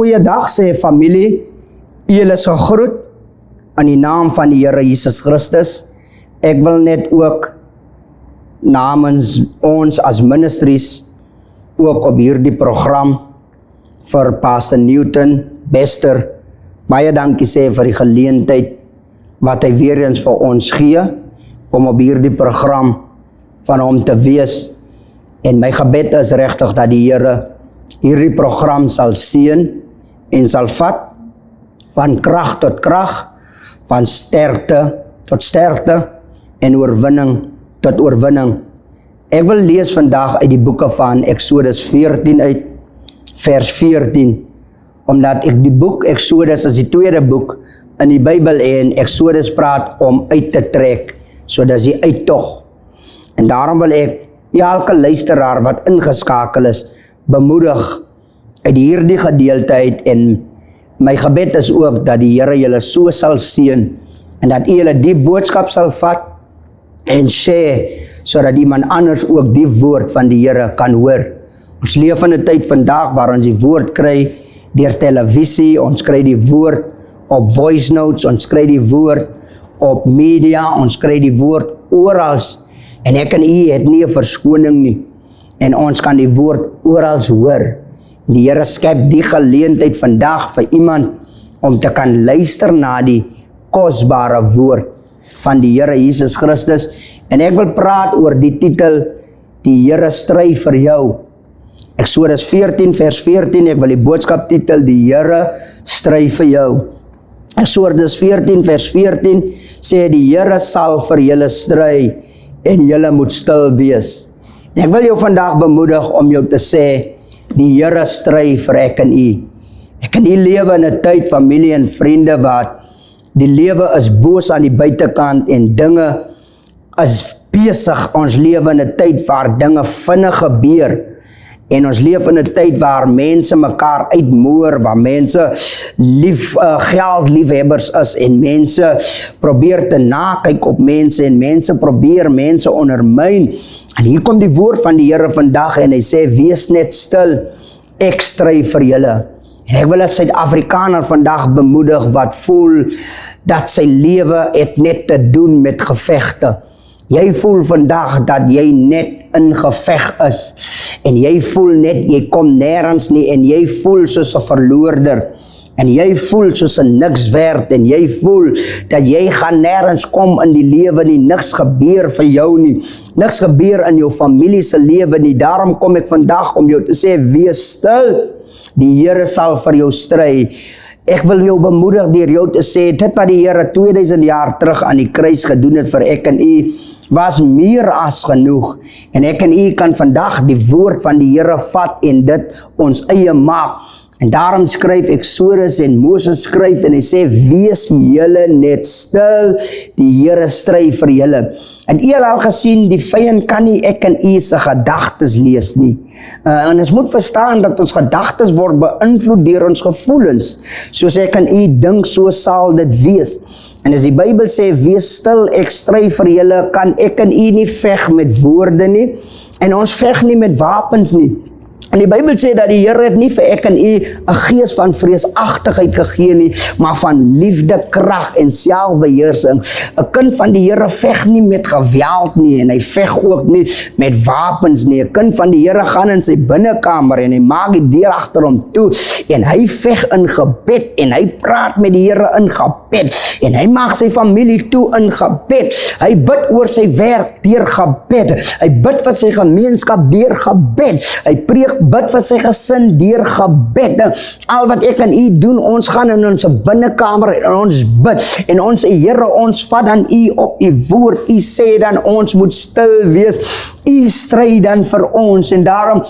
Goeiedag sê familie, julle is gegroet in die naam van die Here Jesus Christus. Ek wil net ook namens ons as ministries ook op hierdie program vir Pastor Newton Bester baie dankie sê vir die geleentheid wat hy weer eens vir ons gee om op hierdie program van hom te wees. En my gebed is regtig dat die Here hierdie program sal seën en sal vat van krag tot krag, van sterkte tot sterkte en oorwinning tot oorwinning. Ek wil lees vandag uit die boeke van Exodus 14 uit vers 14, omdat ek die boek Exodus is die tweede boek in die Bybel en Exodus praat om uit te trek, so dat is die uittog. En daarom wil ek elke luisteraar wat ingeskakel is, bemoedig uit hierdie gedeelte uit, en my gebed is ook dat die Here julle so sal seën en dat julle die boodskap sal vat en share, sodat iemand anders ook die woord van die Here kan hoor. Ons leef in 'n tyd vandag waar ons die woord kry deur televisie, ons kry die woord op voice notes, ons kry die woord op media, ons kry die woord oral, en ek en u het nie 'n verskoning nie. En ons kan die woord oral hoor. Die Here skep die geleentheid vandag vir iemand om te kan luister na die kosbare woord van die Here Jesus Christus. En ek wil praat oor die titel, die Here stry vir jou. Exodus 14 vers 14, ek wil die boodskap titel, die Here stry vir jou. Exodus 14 vers 14 sê die Here sal vir julle stry en julle moet stil wees. En ek wil jou vandag bemoedig om jou te sê, die Here stry vir ek en u. Ek en u lewe in 'n tyd, familie en vriende, wat die lewe is boos aan die buitekant en dinge is besig. Ons lewe in 'n tyd waar dinge vinnig gebeur. En ons leef in 'n tyd waar mense mekaar uitmoor, waar mense geldliefhebbers is en mense probeer te nakyk op mense en mense probeer mense ondermyn. En hier kom die woord van die Here vandag en hy sê, wees net stil, ek stry vir julle. En ek wil as Suid-Afrikaner vandag bemoedig wat voel dat sy lewe het net te doen met gevegte. Jy voel vandag dat jy net in geveg is en jy voel net, jy kom nêrens nie en jy voel soos 'n verloorder en jy voel soos 'n niks werd en jy voel dat jy gaan nêrens kom in die lewe nie, niks gebeur vir jou nie, niks gebeur in jou familie se lewe nie. Daarom kom ek vandag om jou te sê, wees stil, die Here sal vir jou stry. Ek wil jou bemoedig deur jou te sê, dit wat die Here 2000 jaar terug aan die kruis gedoen het vir ek en u, was meer as genoeg. En ek en u kan vandag die woord van die Here vat en dit ons eie maak. En daarom skryf Exodus en Moses skryf en hy sê, wees julle net stil, die Here stry vir julle. En u al gesien, die vyand kan nie ek en u se gedagtes lees nie. En ons moet verstaan dat ons gedagtes word beïnvloed deur ons gevoelens. Soos ek en u dink, so sal dit wees. En as die Bybel sê, wees stil, ek stry vir julle, kan ek en u nie veg met woorde nie. En ons veg nie met wapens nie. En die Bybel sê dat die Here het nie vir ek en u 'n gees van vreesagtigheid gegee nie, maar van liefde, krag en selfbeheersing. 'n Kind van die Here veg nie met geweld nie en hy veg ook nie met wapens nie. 'n Kind van die Here gaan in sy binnekamer en hy maak die deur agter hom toe en hy veg in gebed en hy praat met die Here in gebed en hy maak sy familie toe in gebed. Hy bid oor sy werk deur gebed. Hy bid vir sy gemeenskap deur gebed. Hy preek bid vir sy gesin deur gebed. Al wat ek en u doen, ons gaan in ons binnekamer en ons bid. En ons Here, ons vat dan u op u woord. U sê dan ons moet stil wees. U stry dan vir ons en daarom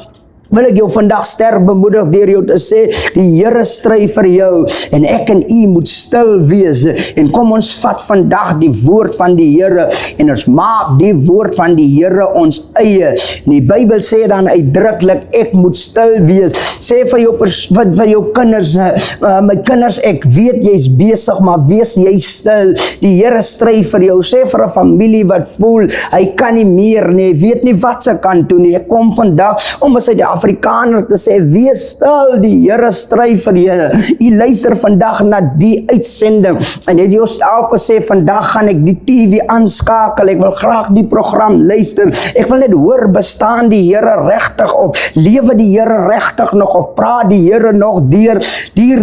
wil ek jou vandag sterk bemoedig deur jou te sê, die Here stry vir jou en ek en u moet stil wees. En kom ons vat vandag die woord van die Here en ons maak die woord van die Here ons eie. En die Bybel sê dan uitdruklik, ek moet stil wees. Sê vir jou kinders, my kinders, ek weet jy's besig, maar wees jy stil. Die Here stry vir jou. Sê vir 'n familie wat voel, hy kan nie meer nie, weet nie wat sy kan doen nie. Ek kom vandag om as Afrikaner te sê, wees stil, die Here stry vir julle. U luister vandag na die uitsending, en het jouself gesê, vandag gaan ek die TV aanskakel, ek wil graag die program luister, ek wil net hoor, bestaan die Here regtig, of lewe die Here regtig nog, of praat die Here nog deur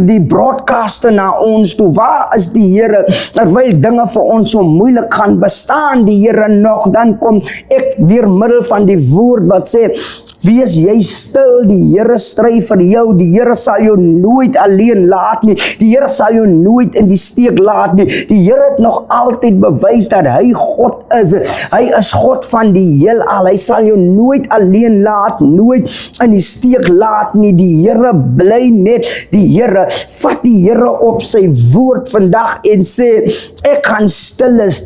die broadcaster na ons toe, waar is die Here, terwyl dinge vir ons so moeilik gaan, bestaan die Here nog, dan kom ek deur middel van die woord wat sê, wees jy stil, die Here stry vir jou, die Here sal jou nooit alleen laat nie, die Here sal jou nooit in die steek laat nie, die Here het nog altyd bewys dat hy God is, hy is God van die heelal, hy sal jou nooit alleen laat, nooit in die steek laat nie, die Here bly net, die Here, vat die Here op sy woord vandag en sê, ek gaan stil is,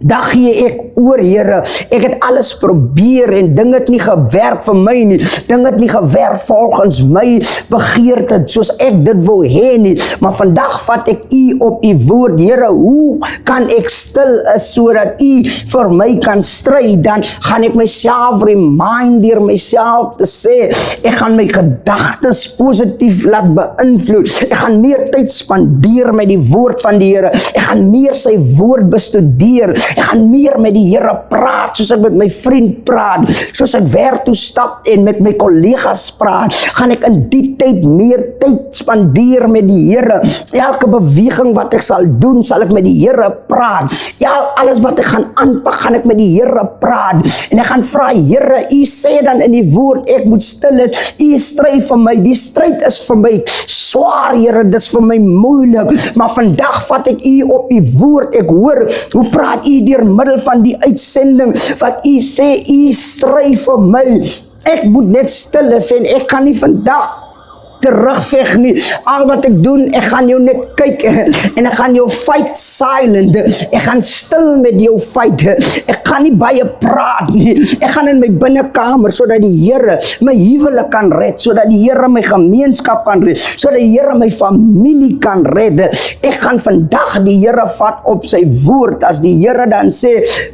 dag gee ek oor Here, ek het alles probeer en ding het nie gewerk vir my nie, ding het nie gewerk volgens my begeerte, soos ek dit wil hê nie, maar vandag vat ek u op u woord, Here, hoe kan ek stil is, sodat u vir my kan stry, dan gaan ek myself remind deur myself te sê, ek gaan my gedagtes positief laat beïnvloed, ek gaan meer tyd spandeer met die woord van die Here, ek gaan meer sy woord bestudeer, ek gaan meer met die Here praat, soos ek met my vriend praat, soos ek werk toe stap en met my kollegas praat, gaan ek in die tyd meer tyd spandeer met die Here, elke beweging wat ek sal doen, sal ek met die Here praat, ja, alles wat ek gaan aanpak, gaan ek met die Here praat, en ek gaan vra, Here, u sê dan in die woord, ek moet stil is, u stry vir my, die stryd is vir my swaar, Here, dis vir my moeilik, maar vandag vat ek u op u woord, ek hoor, hoe praat u deur middel van die uitsending, wat u sê, u stry vir my, ek moet net stil is, en ek kan nie vandag terugveg nie, al wat ek doen, ek gaan jou net kyk, en ek gaan jou fight silent, ek gaan stil met jou fight, ek gaan nie baie praat nie, ek gaan in my binnekamer, sodat die Here my huwelik kan red, sodat die Here my gemeenskap kan red, sodat die Here my familie kan red, ek gaan vandag die Here vat op sy woord, as die Here dan sê,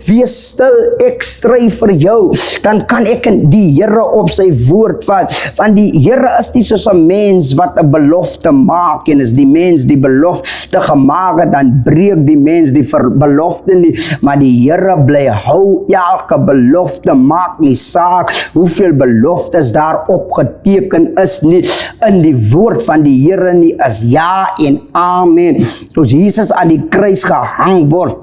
wees stil, ek stry vir jou, dan kan ek die Here op sy woord vat, want die Here is nie soos 'n mens wat 'n belofte maak, en as die mens die belofte gemaak het, dan breek die mens die belofte nie, maar die Here bly hou elke belofte, maak nie saak hoeveel beloftes daar opgeteken is nie, in die woord van die Here nie, is ja en amen. Soos Jesus aan die kruis gehang word,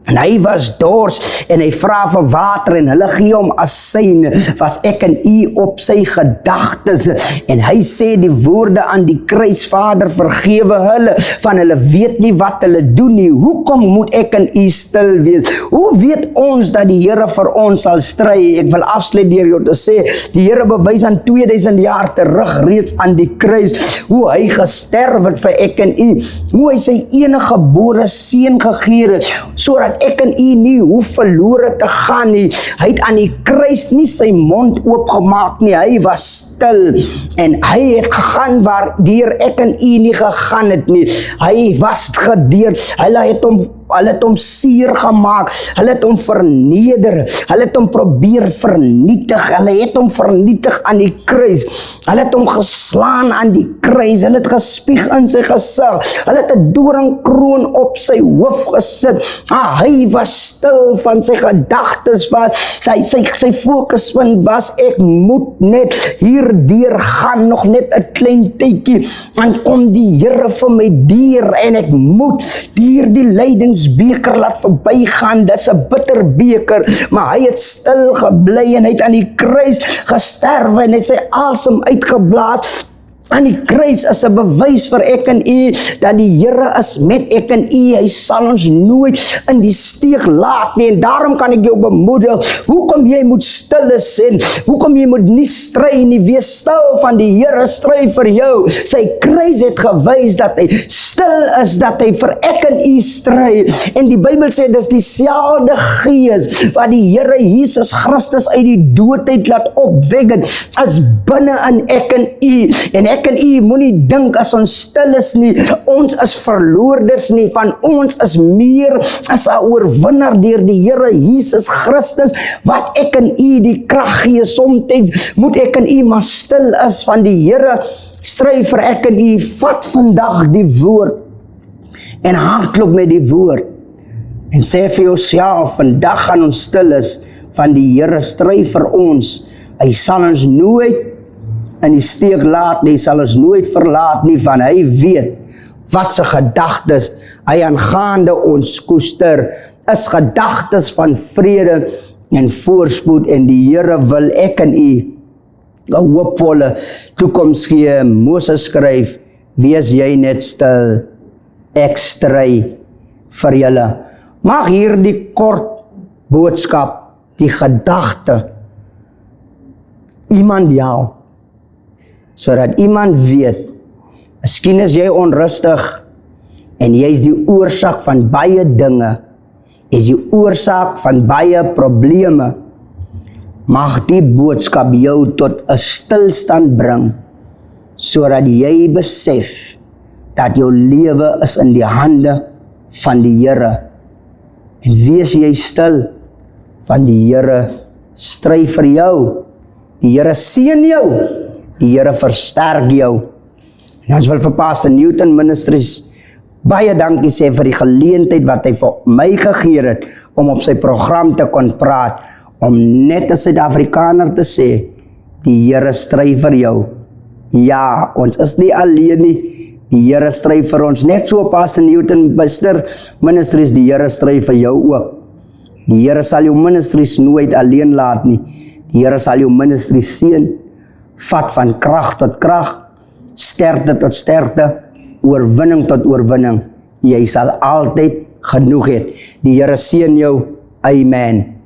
en hy was dors, en hy vra vir water, en hulle gee hom asyn, was ek en u op sy gedagtes, en hy sê die woorde aan die kruis, Vader, vergewe hulle, van hulle weet nie wat hulle doen nie, hoekom moet ek en u stil wees? Hoe weet ons dat die Here vir ons sal stry? Ek wil afsluit deur jou te sê, die Here bewys aan 2000 jaar terug, reeds aan die kruis, hoe hy gesterf het vir ek en u, hoe hy sy enige gebore seun gegee het, sodat ek en u nie hoef verlore te gaan nie. Hy het aan die kruis nie sy mond oopgemaak nie, hy was stil, en hy het gegaan waar deur ek en u nie gegaan het nie, hy was gedeur, hulle het hom seer gemaak, hulle het hom verneder, hulle het hom probeer vernietig, hulle het hom vernietig aan die kruis, hulle het hom geslaan aan die kruis, hulle het gespieg in sy gesig, hulle het 'n doringkroon op sy hoof gesit, hy was stil van sy gedagtes, sy fokuspunt was, ek moet net hierdeur gaan, nog net 'n klein tydjie, dan kom die Here vir my deur, en ek moet deur die lydingsbeker laat verbygaan, dis 'n bitter beker, maar hy het stil gebly, en hy het aan die kruis gesterf, en hy het sy asem uitgeblaas. Aan die kruis is 'n bewys vir ek en u, dat die Here is met ek en u, hy sal ons nooit in die steek laat nie, en daarom kan ek jou bemoedig, hoekom jy moet stil is, en hoekom jy moet nie stry nie, wees stil, van die Here stry vir jou, sy kruis het gewys dat hy stil is, dat hy vir ek en u stry, en die Bybel sê, dis dieselfde Gees, wat die Here Jesus Christus uit die dood uit laat opwek het, as binne in ek en u, en ek ek en u moenie dink as ons stil is nie, ons is verloorders nie, van ons is meer as 'n oorwinnaar deur die Here Jesus Christus, wat ek en u die krag gee. Soms moet ek en u maar stil is van die Here, stry vir ek en u, vat vandag die woord, en hardloop met die woord, en sê vir jouself, vandag gaan ons stil is, van die Here stry vir ons, hy sal ons nooit in die steek laat nie, sal ons nooit verlaat nie, van hy weet, wat sy gedagtes, hy aangaande ons koester, is gedagtes van vrede en voorspoed, en die Here wil ek en u 'n hoopvolle toekoms gee. Moses skryf, wees jy net stil, ek stry vir julle. Mag hierdie kort boodskap, die gedagte, iemand help, sodat iemand weet, miskien is jy onrustig, en jy is die oorsaak van baie dinge, is die oorsaak van baie probleme. Mag die boodskap jou tot 'n stilstand bring, sodat jy besef, dat jou lewe is in die hande van die Here. En wees jy stil, want die Here stry vir jou. Die Here seën jou, die Here versterk jou. En ons wil vir Pastor Newton Ministries baie dankie sê vir die geleentheid wat hy vir my gegee het, om op sy program te kon praat, om net as Suid-Afrikaner te sê, die Here stry vir jou. Ja, ons is nie alleen nie, die Here stry vir ons, net so Pastor Newton Ministries, die Here stry vir jou ook. Die Here sal jou ministries nooit alleen laat nie, die Here sal jou ministries seën, vat van krag tot krag, sterkte tot sterkte, oorwinning tot oorwinning, jy sal altyd genoeg hê. Die Here seën jou, amen.